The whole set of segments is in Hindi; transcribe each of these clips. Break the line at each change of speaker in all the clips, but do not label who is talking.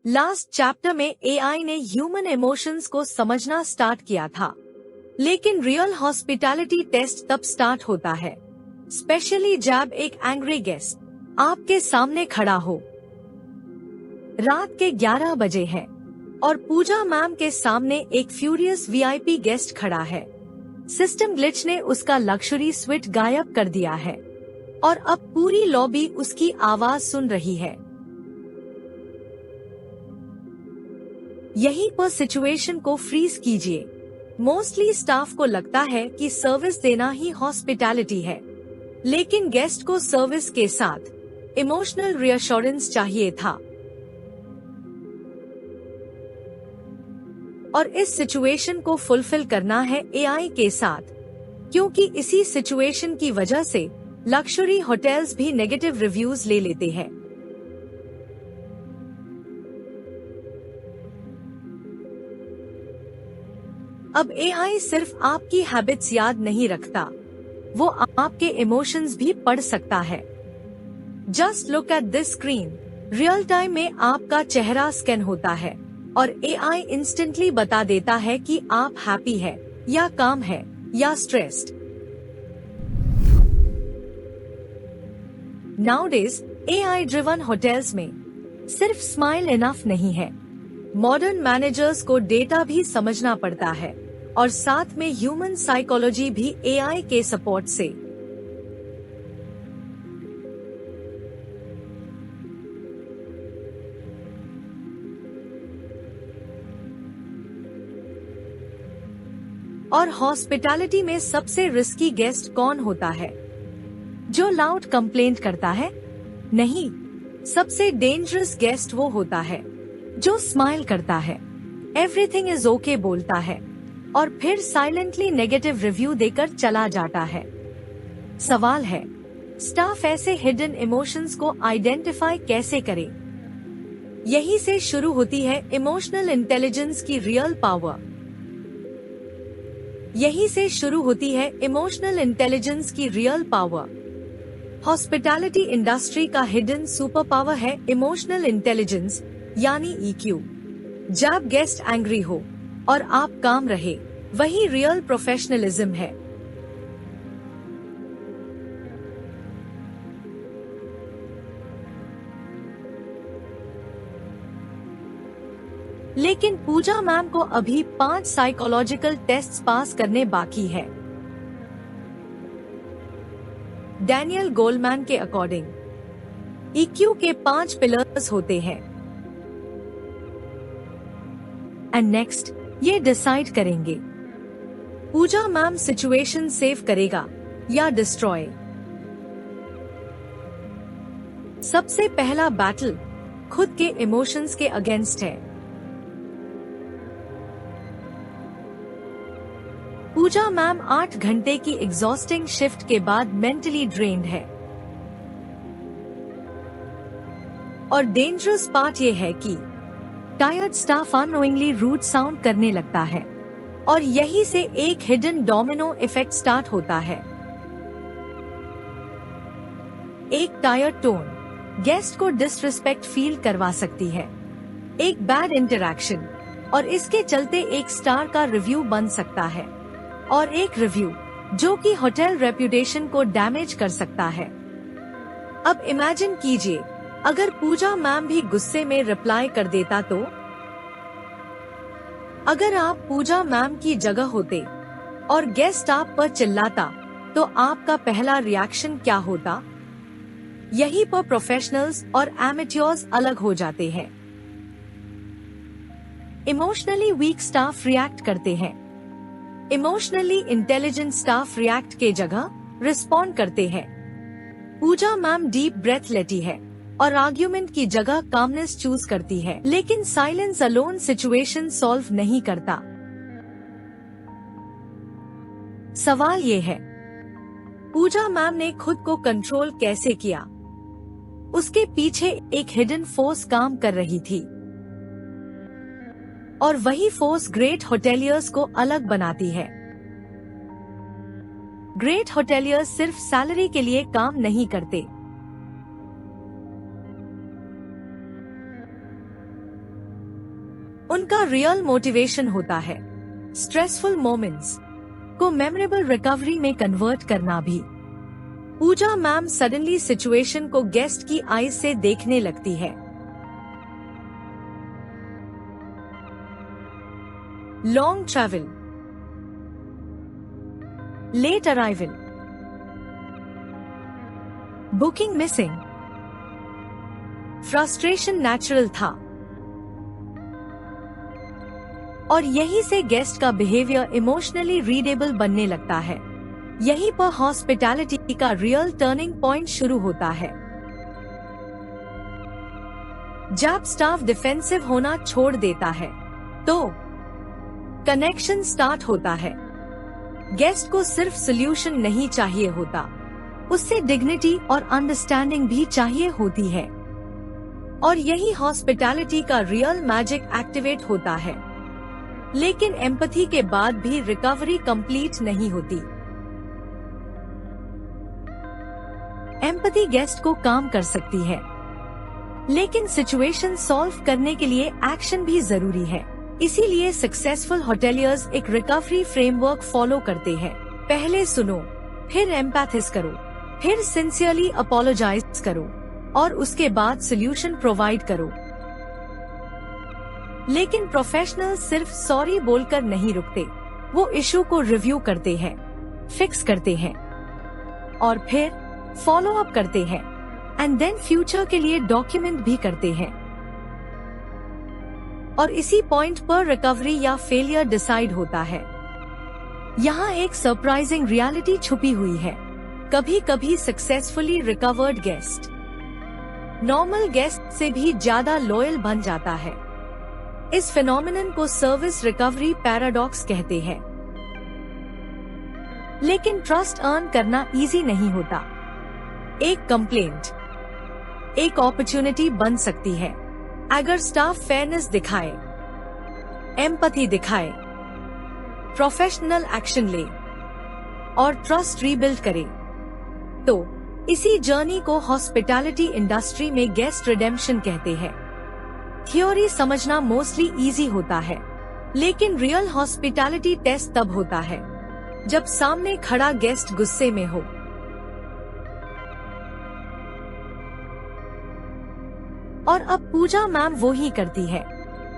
लास्ट चैप्टर में एआई ने ह्यूमन इमोशंस को समझना स्टार्ट किया था, लेकिन रियल हॉस्पिटैलिटी टेस्ट तब स्टार्ट होता है, स्पेशली जब एक एंग्री गेस्ट आपके सामने खड़ा हो। रात के 11 बजे है और पूजा मैम के सामने एक फ्यूरियस वीआईपी गेस्ट खड़ा है। सिस्टम ग्लिच ने उसका लग्जरी स्वीट गायब कर दिया है और अब पूरी लॉबी उसकी आवाज सुन रही है। यहीं पर सिचुएशन को फ्रीज कीजिए। मोस्टली स्टाफ को लगता है कि सर्विस देना ही हॉस्पिटैलिटी है, लेकिन गेस्ट को सर्विस के साथ इमोशनल रिअश्योरेंस चाहिए था। और इस सिचुएशन को फुलफिल करना है एआई के साथ, क्योंकि इसी सिचुएशन की वजह से लक्जरी होटल्स भी नेगेटिव रिव्यूज ले लेते हैं। अब एआई सिर्फ आपकी हैबिट्स याद नहीं रखता, वो आपके इमोशंस भी पढ़ सकता है। Just look at this screen. Real time में आपका चेहरा स्कैन होता है और एआई इंस्टेंटली बता देता है कि आप हैप्पी है या काम है या stressed. Nowadays AI driven hotels में सिर्फ स्माइल इनफ नहीं है। मॉडर्न मैनेजर्स को डेटा भी समझना पड़ता है और साथ में ह्यूमन साइकोलॉजी भी एआई के सपोर्ट से। और हॉस्पिटैलिटी में सबसे रिस्की गेस्ट कौन होता है? जो लाउड कंप्लेंट करता है? नहीं, सबसे डेंजरस गेस्ट वो होता है जो स्माइल करता है, एवरीथिंग इज ओके बोलता है और फिर साइलेंटली नेगेटिव रिव्यू देकर चला जाता है। सवाल है, स्टाफ ऐसे हिडन इमोशंस को आइडेंटिफाई कैसे करे? यही से शुरू होती है इमोशनल इंटेलिजेंस की रियल पावर। यही से शुरू होती है इमोशनल इंटेलिजेंस की रियल पावर। हॉस्पिटैलिटी इंडस्ट्री का हिडन सुपर पावर है इमोशनल इंटेलिजेंस, यानी ईक्यू। जब गेस्ट एंग्री हो और आप काम रहे, वही रियल प्रोफेशनलिज्म है। लेकिन पूजा मैम को अभी 5 साइकोलॉजिकल टेस्ट्स पास करने बाकी है। डैनियल गोलमैन के अकॉर्डिंग ईक्यू के 5 पिलर्स होते हैं। एंड नेक्स्ट ये डिसाइड करेंगे पूजा मैम सिचुएशन सेव करेगा या डिस्ट्रॉय। सबसे पहला बैटल खुद के इमोशंस के अगेंस्ट है। पूजा मैम 8 घंटे की एग्जॉस्टिंग शिफ्ट के बाद मेंटली ड्रेन्ड है और डेंजरस पार्ट ये है कि tired staff unknowingly rude sound करने लगता है और यही से एक हिडन डोमिनो इफेक्ट स्टार्ट होता है। एक टायर्ड टोन गेस्ट को डिसरिस्पेक्ट फील करवा सकती है। एक बैड इंटरैक्शन और इसके चलते एक स्टार का रिव्यू बन सकता है और एक रिव्यू जो कि होटल रेप्यूटेशन को डैमेज कर सकता है। अब इमेजिन कीजिए अगर पूजा मैम भी गुस्से में रिप्लाई कर देता तो? अगर आप पूजा मैम की जगह होते और गेस्ट आप पर चिल्लाता तो आपका पहला रिएक्शन क्या होता? यहीं पर प्रोफेशनल्स और एमेच्योर्स अलग हो जाते हैं। इमोशनली वीक स्टाफ रिएक्ट करते हैं, इमोशनली इंटेलिजेंट स्टाफ रिएक्ट के जगह रिस्पॉन्ड करते हैं। पूजा मैम डीप ब्रेथ लेती है और आर्ग्यूमेंट की जगह कामनेस चूज करती है, लेकिन साइलेंस अलोन सिचुएशन सॉल्व नहीं करता। सवाल ये है, पूजा मैम ने खुद को कंट्रोल कैसे किया? उसके पीछे एक हिडन फोर्स काम कर रही थी और वही फोर्स ग्रेट होटेलियर्स को अलग बनाती है। ग्रेट होटेलियर्स सिर्फ सैलरी के लिए काम नहीं करते,
「」「」「」「」「」「」「」「」 「」「」「」 「」 「」「」 「」 "" 「」 "" 「" 「" 「" 「" 「" 「" 「" 「" 「" 「" 「" 「" 「" 「" 「" 「" 「" 「" 「" 「" 「" 「" 「"
उनका रियल मोटिवेशन होता है स्ट्रेसफुल मोमेंट्स को मेमोरेबल रिकवरी में कन्वर्ट करना भी। पूजा मैम सडनली सिचुएशन को गेस्ट की आईज से देखने लगती है। Long travel, late arrival, booking missing, frustration natural था और यहीं से गेस्ट का बिहेवियर इमोशनली रीडेबल बनने लगता है। यहीं पर हॉस्पिटैलिटी का रियल टर्निंग पॉइंट शुरू होता है। जब स्टाफ डिफेंसिव होना छोड़ देता है तो कनेक्शन स्टार्ट होता है। गेस्ट को सिर्फ सॉल्यूशन नहीं चाहिए होता, उससे डिग्निटी और अंडरस्टैंडिंग भी चाहिए होती है। और यही हॉस्पिटैलिटी का रियल मैजिक एक्टिवेट होता है। लेकिन एम्पैथी के बाद भी रिकवरी कंप्लीट नहीं होती। एम्पैथी गेस्ट को काम कर सकती है, लेकिन सिचुएशन सॉल्व करने के लिए एक्शन भी जरूरी है। इसीलिए सक्सेसफुल होटेलियर्स एक रिकवरी फ्रेमवर्क फॉलो करते हैं। पहले सुनो, फिर एम्पैथिस करो, फिर सिंसियरली अपोलोजाइज करो और उसके बाद सोल्यूशन प्रोवाइड करो। लेकिन प्रोफेशनल्स सिर्फ सॉरी बोलकर नहीं रुकते, वो इशू को रिव्यू करते हैं, फिक्स करते हैं और फिर फॉलो अप करते हैं एंड देन फ्यूचर के लिए डॉक्यूमेंट भी करते हैं। और इसी पॉइंट पर रिकवरी या फेलियर डिसाइड होता है। यहाँ एक सरप्राइजिंग रियलिटी छुपी हुई है। कभी कभी successfully recovered guest normal guest से भी ज्यादा लॉयल बन जाता है। इस फिनोमिनन को सर्विस रिकवरी पैराडॉक्स कहते हैं। लेकिन ट्रस्ट अर्न करना इजी नहीं होता। एक कंप्लेंट एक अपॉर्चुनिटी बन सकती है अगर स्टाफ फेयरनेस दिखाए, एम्पैथी दिखाए, प्रोफेशनल एक्शन ले और ट्रस्ट रीबिल्ड करे। तो इसी जर्नी को हॉस्पिटैलिटी इंडस्ट्री में गेस्ट रिडेम्पशन कहते हैं। थ्योरी समझना मोस्टली इजी होता है, लेकिन रियल हॉस्पिटैलिटी टेस्ट तब होता है जब सामने खड़ा गेस्ट गुस्से में हो। और अब पूजा मैम वो ही करती है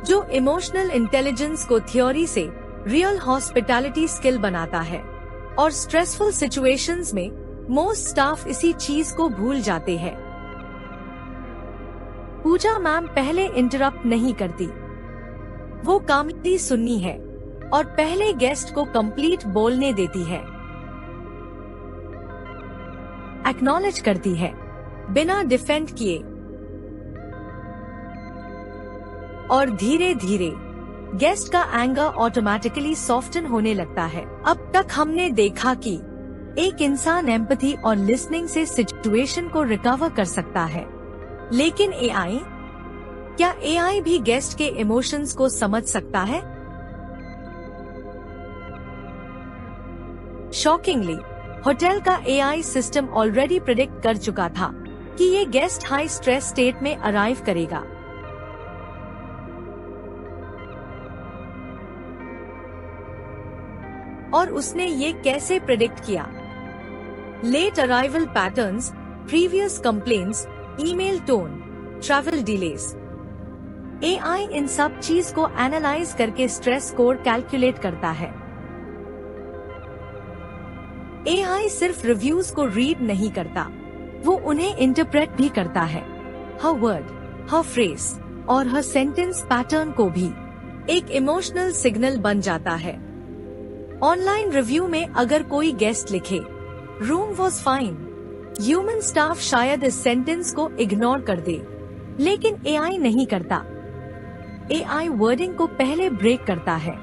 जो इमोशनल इंटेलिजेंस को थ्योरी से रियल हॉस्पिटैलिटी स्किल बनाता है। और स्ट्रेसफुल सिचुएशंस में मोस्ट स्टाफ इसी चीज को भूल जाते हैं। पूजा मैम पहले इंटरप्ट नहीं करती, वो कामली सुननी है और पहले गेस्ट को कंप्लीट बोलने देती है, एक्नॉलेज करती है बिना डिफेंड किए। और धीरे धीरे गेस्ट का एंगर ऑटोमेटिकली सॉफ्टन होने लगता है। अब तक हमने देखा कि एक इंसान एम्पैथी और लिसनिंग से सिचुएशन को रिकवर कर सकता है, लेकिन एआई, क्या एआई भी गेस्ट के इमोशंस को समझ सकता है? शॉकिंगली, होटल का एआई सिस्टम ऑलरेडी प्रेडिक्ट कर चुका था कि ये गेस्ट हाई स्ट्रेस स्टेट में अराइव करेगा। और उसने ये कैसे प्रेडिक्ट किया? Late arrival patterns, previous complaints, email tone, travel delays. AI इन सब चीज को एनालाइज करके स्ट्रेस स्कोर कैलकुलेट करता है। एआई सिर्फ रिव्यूज को रीड नहीं करता, वो उन्हें इंटरप्रेट भी करता है। हर वर्ड, हर फ्रेज और हर सेंटेंस पैटर्न को भी एक इमोशनल सिग्नल बन जाता है। ऑनलाइन रिव्यू में अगर कोई गेस्ट लिखे room was fine, human staff शायद इस सेंटेंस को इग्नोर कर दे, लेकिन एआई नहीं करता। एआई वर्डिंग को पहले ब्रेक करता है,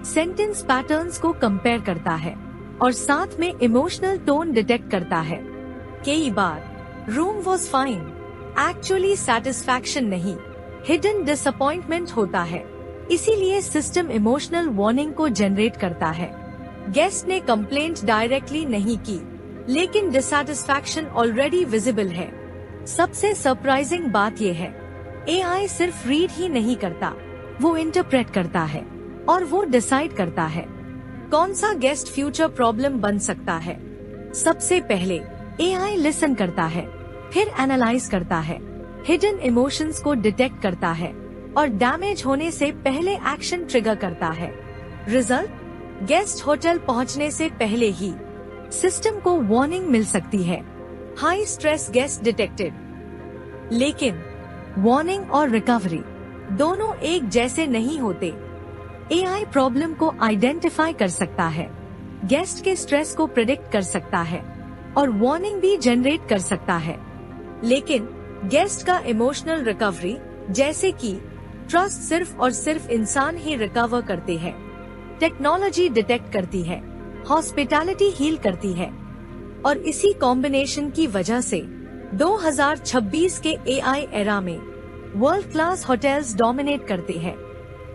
सेंटेंस पैटर्न्स को कंपेयर करता है और साथ में इमोशनल टोन डिटेक्ट करता है। कई बार room was fine actually satisfaction नहीं, हिडन डिसअपॉइंटमेंट होता है। इसीलिए सिस्टम इमोशनल वार्निंग को जनरेट करता है। गेस्ट ने कंप्लेंट डायरेक्टली नहीं की, लेकिन डिससैटिस्फैक्शन ऑलरेडी विजिबल है। सबसे सरप्राइजिंग बात यह है, एआई सिर्फ रीड ही नहीं करता, वो इंटरप्रेट करता है और वो डिसाइड करता है कौन सा गेस्ट फ्यूचर प्रॉब्लम बन सकता है। सबसे पहले एआई लिसन करता है, फिर एनालाइज करता है, हिडन इमोशंस को डिटेक्ट करता है और डैमेज होने से पहले एक्शन ट्रिगर करता है। रिजल्ट, गेस्ट होटल पहुंचने से पहले ही सिस्टम को वार्निंग मिल सकती है, हाई स्ट्रेस गेस्ट डिटेक्टेड। लेकिन वार्निंग और रिकवरी दोनों एक जैसे नहीं होते। एआई प्रॉब्लम को आइडेंटिफाई कर सकता है, गेस्ट के स्ट्रेस को प्रेडिक्ट कर सकता है और वार्निंग भी जनरेट कर सकता है। लेकिन गेस्ट का इमोशनल रिकवरी, जैसे कि ट्रस्ट, सिर्फ और सिर्फ इंसान ही रिकवर करते हैं। टेक्नोलॉजी डिटेक्ट करती है, हॉस्पिटैलिटी हील करती है और इसी कॉम्बिनेशन की वजह से 2026 के एआई एरा में वर्ल्ड क्लास होटल्स डोमिनेट करते हैं।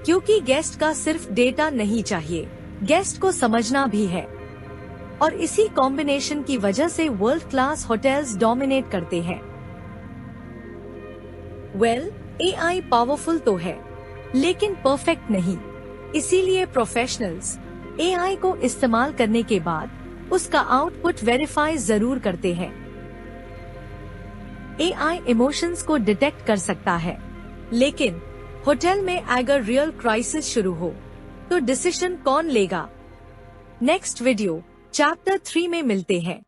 क्योंकि गेस्ट का सिर्फ डेटा नहीं चाहिए, गेस्ट को समझना भी है और इसी कॉम्बिनेशन की वजह से वर्ल्ड क्लास होटल्स डोमिनेट करते हैं। एआई पावरफुल तो है लेकिन परफेक्ट नहीं, इसीलिए प्रोफेशनल्स एआई को इस्तेमाल करने के बाद उसका आउटपुट वेरीफाई जरूर करते हैं। एआई इमोशंस को डिटेक्ट कर सकता है, लेकिन होटल में अगर रियल क्राइसिस शुरू हो तो डिसीजन कौन लेगा? नेक्स्ट वीडियो चैप्टर 3 में मिलते हैं।